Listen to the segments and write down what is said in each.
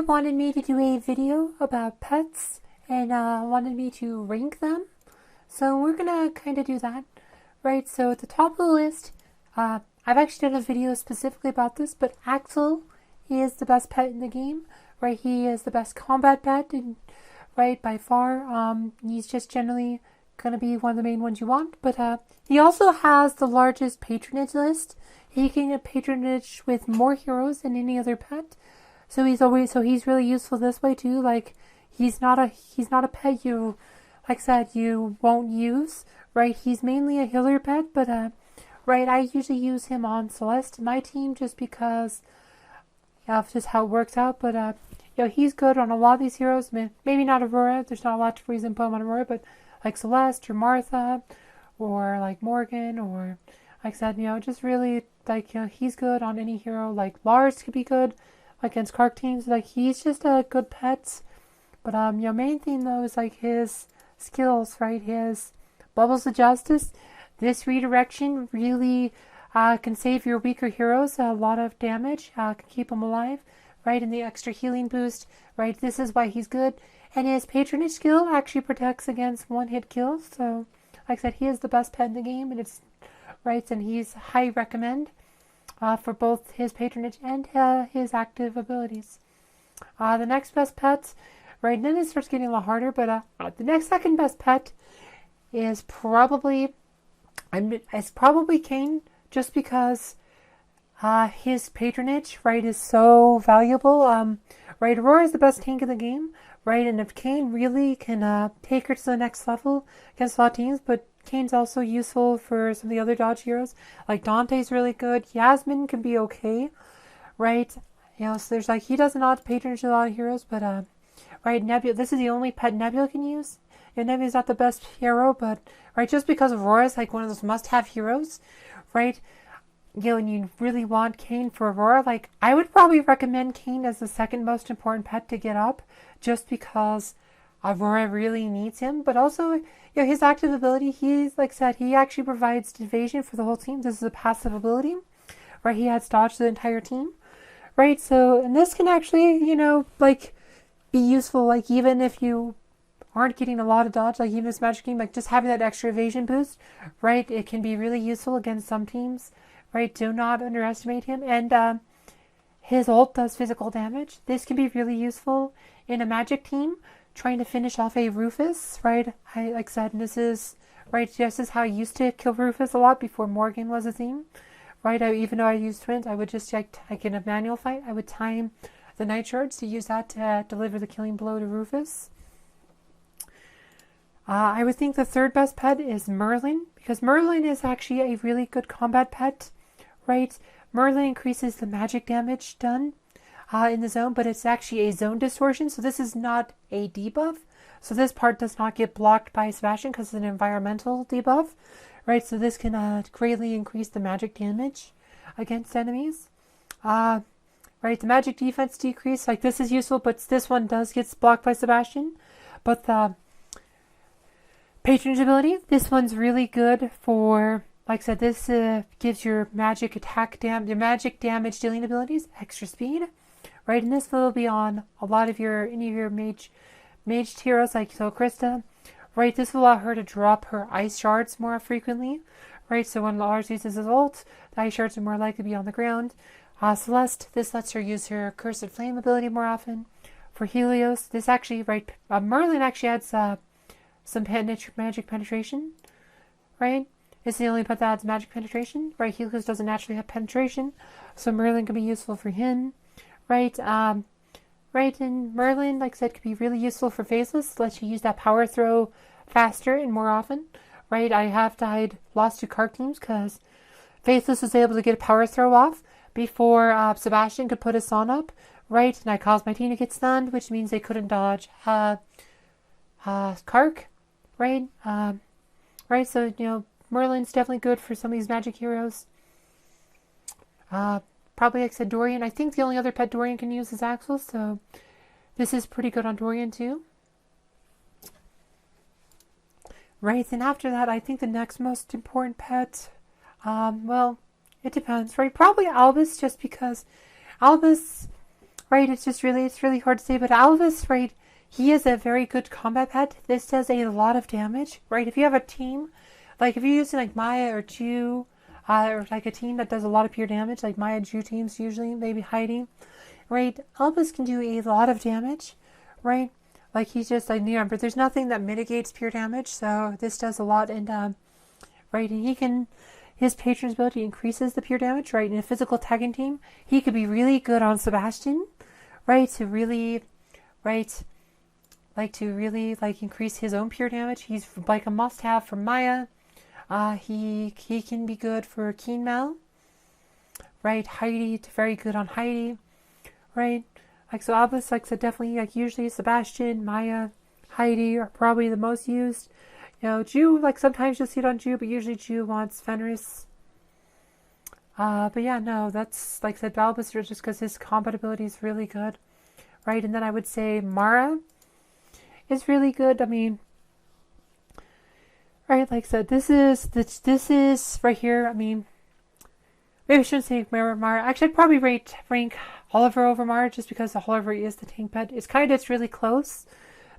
wanted me to do a video about pets and wanted me to rank them. So we're gonna kind of do that, right? So at the top of the list, I've actually done a video specifically about this, but Axel is the best pet in the game, right? He is the best combat pet, and right by far. He's just generally gonna be one of the main ones you want, but he also has the largest patronage list. He can get patronage with more heroes than any other pet. So he's really useful this way too. Like he's not a pet you, like I said, you won't use, right? He's mainly a healer pet, but right, I usually use him on Celeste in my team just because of just how it works out. But he's good on a lot of these heroes. Maybe not Aurora. There's not a lot of reason to put him on Aurora, but like Celeste or Martha, or like Morgan, or like I said, just really like he's good on any hero. Like Lars could be good against Kark teams. Like he's just a good pet. But main thing though is like his skills, right? His Bubbles of Justice. This redirection really can save your weaker heroes a lot of damage. Can keep them alive, right? And the extra healing boost, right? This is why he's good. And his patronage skill actually protects against one-hit kills. So, like I said, he is the best pet in the game, and it's right. And he's high recommend for both his patronage and his active abilities. The next best pet, right? Then it starts getting a lot harder, but the next second best pet is probably Kane, just because his patronage, right, is so valuable. Right, Aurora is the best tank in the game, right, and if Kane really can take her to the next level against a lot of teams, but Kane's also useful for some of the other dodge heroes. Like Dante's really good. Yasmin can be okay, right? So there's like he does not patronage a lot of heroes, but right, Nebula. This is the only pet Nebula can use. And Nebula's not the best hero, but right, just because Aurora's like one of those must-have heroes, right? And you really want Kane for Aurora. Like I would probably recommend Kane as the second most important pet to get up, just because Aurora really needs him. But also, his active ability, he's like said, he actually provides evasion for the whole team. This is a passive ability, right? He adds dodge to the entire team, right? So, and this can actually, like be useful, like even if you aren't getting a lot of dodge, like even this magic game, like just having that extra evasion boost, right? It can be really useful against some teams, right? Do not underestimate him. And his ult does physical damage. This can be really useful in a magic team trying to finish off a Rufus, right? Like I said, and this is how I used to kill Rufus a lot before Morgan was a theme, right? Even though I used twins, I would just like in a manual fight, I would time the night shards to use that to deliver the killing blow to Rufus. I would think the third best pet is Merlin, because Merlin is actually a really good combat pet, right? Merlin increases the magic damage done in the zone, but it's actually a zone distortion, so this is not a debuff. So this part does not get blocked by Sebastian because it's an environmental debuff, right? So this can greatly increase the magic damage against enemies. Right, the magic defense decrease, like this is useful, but this one does get blocked by Sebastian. But the patronage ability, this one's really good for, like I said, this gives your magic your magic damage dealing abilities extra speed, right? And this will be on a lot of any of your mage heroes, like so Krista, right? This will allow her to drop her ice shards more frequently, right? So when Lars uses his ult, the ice shards are more likely to be on the ground. Celeste, this lets her use her Cursed Flame ability more often. For Helios, this actually, right, Merlin actually adds some magic penetration, right? It's the only pet that adds magic penetration, right? Helios doesn't naturally have penetration, so Merlin can be useful for him, right? Right, and Merlin, like I said, could be really useful for Faceless, lets you use that power throw faster and more often, right? I have died, lost to Kark teams because Faceless was able to get a power throw off before Sebastian could put his son up, right? And I caused my team to get stunned, which means they couldn't dodge Kark, right? Right, so, Merlin's definitely good for some of these magic heroes. Probably, like I said, Dorian. I think the only other pet Dorian can use is Axel, so this is pretty good on Dorian too. Right, and after that, I think the next most important pet, well, it depends, right? Probably Albus, just because Albus, right, it's really hard to say, but Albus, right, he is a very good combat pet. This does a lot of damage, right? If you have a team, like if you're using like Maya or Jew, or like a team that does a lot of pure damage, like Maya Jew teams usually, maybe Heidi, right? Albus can do a lot of damage, right? Like he's just like near, but there's nothing that mitigates pure damage, so this does a lot, and right, and his patron's ability increases the pure damage, right? In a physical tagging team, he could be really good on Sebastian, right? To really, right, to really increase his own pure damage. He's like a must-have for Maya. He can be good for Kane Mal, right? Heidi, very good on Heidi, right? Like so, Albus, like so, definitely like usually Sebastian, Maya, Heidi are probably the most used. You know, Jew, like sometimes you'll see it on Jew, but usually Jew wants Fenris. But yeah, no, that's like I said, Albus just because his combat ability is really good, right? And then I would say Mara is really good. I mean, right, like I said, this is right here. I mean, maybe I shouldn't say Mara. Actually, I'd probably rank Oliver over Mara just because Oliver is the tank pet. It's really close.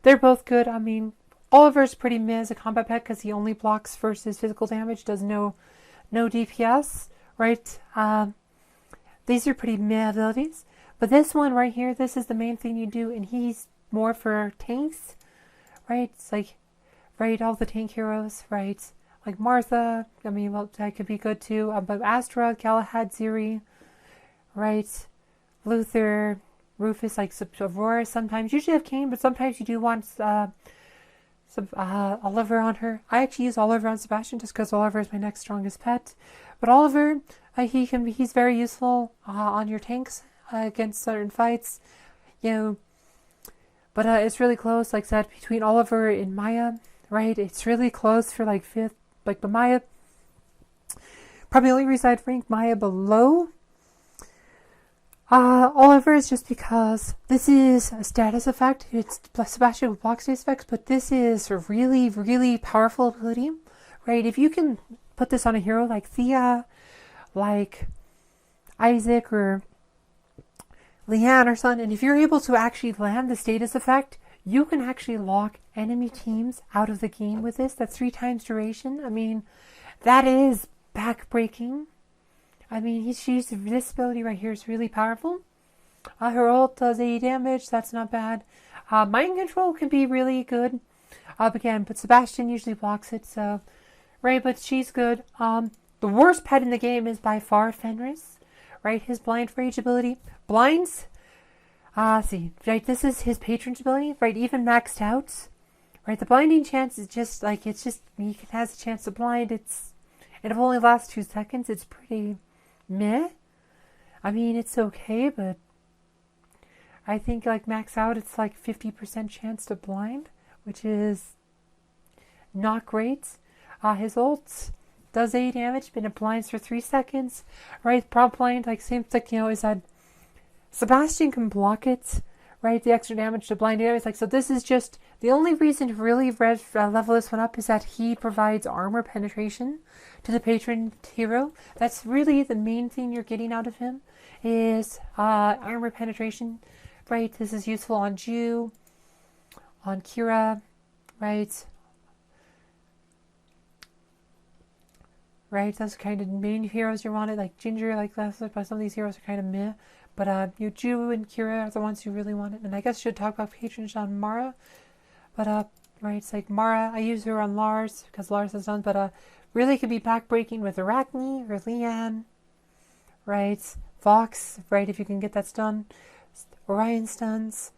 They're both good. I mean, Oliver's pretty meh as a combat pet because he only blocks versus physical damage, does no DPS, right? These are pretty meh abilities. But this one right here, this is the main thing you do, and he's more for tanks, right? It's like, right, all the tank heroes, right? Like Martha, I mean, well, that could be good too. But Astra, Galahad, Ziri, right? Luther, Rufus, like Aurora sometimes. Usually have Kane, but sometimes you do want Oliver on her. I actually use Oliver on Sebastian just because Oliver is my next strongest pet. But Oliver, he's very useful on your tanks against certain fights, you know. But it's really close, like I said, between Oliver and Maya, right? It's really close for like fifth, like the Maya. Probably the only reason I'd rank Maya below Oliver is just because this is a status effect. It's Sebastian with block status effects, but this is a really, really powerful ability, right? If you can put this on a hero like Thea, like Isaac or Leanne or something, and if you're able to actually land the status effect, you can actually lock enemy teams out of the game with this. That's 3 times duration. I mean, that is backbreaking. I mean, this ability right here is really powerful. Her ult does 80 damage. That's not bad. Mind control can be really good. Again, but Sebastian usually blocks it, so right. But she's good. The worst pet in the game is by far Fenris. Right, his blind rage ability. Blinds. See, right. This is his patron's ability. Right, even maxed out. Right, the blinding chance is just like he has a chance to blind. And it only lasts 2 seconds. It's pretty meh. I mean, it's okay, but I think like max out, it's like 50% chance to blind, which is not great. His ult does 8 damage, but it blinds for 3 seconds. Right, prompt blind, like same like is that Sebastian can block it. Right, the extra damage to blind damage. Like so, this is just the only reason to really level this one up is that he provides armor penetration to the patron hero. That's really the main thing you're getting out of him is armor penetration. Right, this is useful on Jew, on Kira, right? Right, that's kind of main heroes you wanted, like Ginger, like that's but some of these heroes are kind of meh. But Jew and Kira are the ones who really want it. And I guess I should talk about patronage on Mara. But right, it's like Mara, I use her on Lars because Lars has done, but really could be backbreaking with Arachne or Leanne. Right, Vox, right, if you can get that stun. Orion stuns,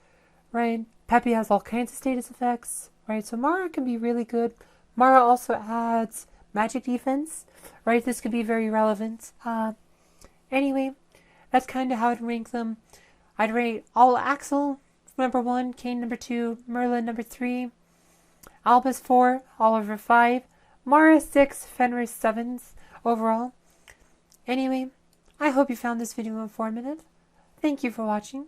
right? Peppy has all kinds of status effects, right? So Mara can be really good. Mara also adds magic defense, right? This could be very relevant. Anyway, that's kind of how I'd rank them. I'd rate all Axel number 1, Kane number 2, Merlin number 3, Albus 4, Oliver 5, Mara 6, Fenris 7s overall. Anyway, I hope you found this video informative. Thank you for watching.